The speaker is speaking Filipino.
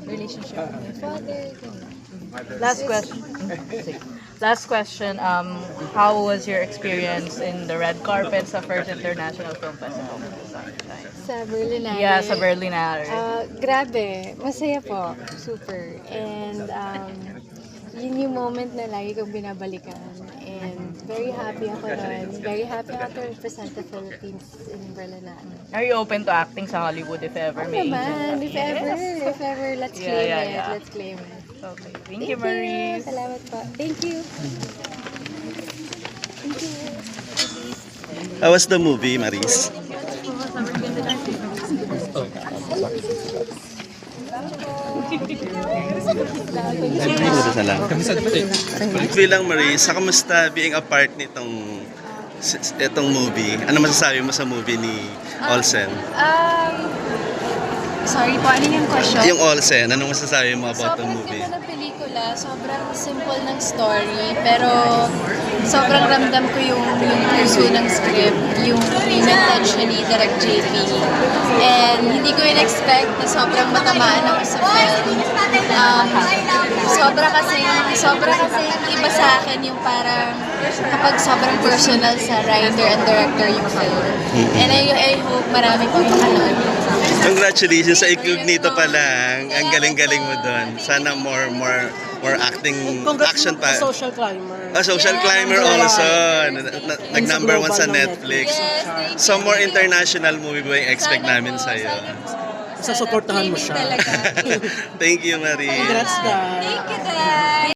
relationship with my father. Ganun. Last question. Last question. How was your experience in the red carpet sa first International Film Festival? Sa Berlinale. Yeah, sa Berlinale. Grabe. Masaya po. Super. And yun yung moment na lagi kong binabalikan. And very happy ako nun. Very happy ako to represent the Philippines in Berlinale. Are you open to acting sa Hollywood if ever may Naman, if ever, let's Yeah, claim yeah, it. yeah. Let's claim it. Okay. Thank you, Marie. Salamat po. Thank you. Thank you. How was the movie, Maris? Isa lang. Bilang Maris, kamusta being a part nitong itong movie? Ano masasabi mo sa movie ni Olsen? Sorry po, ano yung question? Yung Olsen, anong masasabi mo about the Sobrang movie? ganda ng pelikula, sobrang simple ng story, pero sobrang ramdam ko yung puso ng script, yung intention ni Direk JP. And hindi ko in-expect na sobrang matamaan ako sa film. Sobra kasi iba sa akin yung parang kapag sobrang personal sa writer and director yung film. And I hope marami pang makanood. Congratulations sa Incognito pa lang. Ang galing-galing mo doon. Sana more acting action pa. Social climber. Social climber also. Nag-number 1 sa Netflix. Yes, So more international movie ba yung expect namin sa'yo? Sasuportahan mo siya. Talaga. Thank you, Marie. Congrats, guys. Thank you, guys.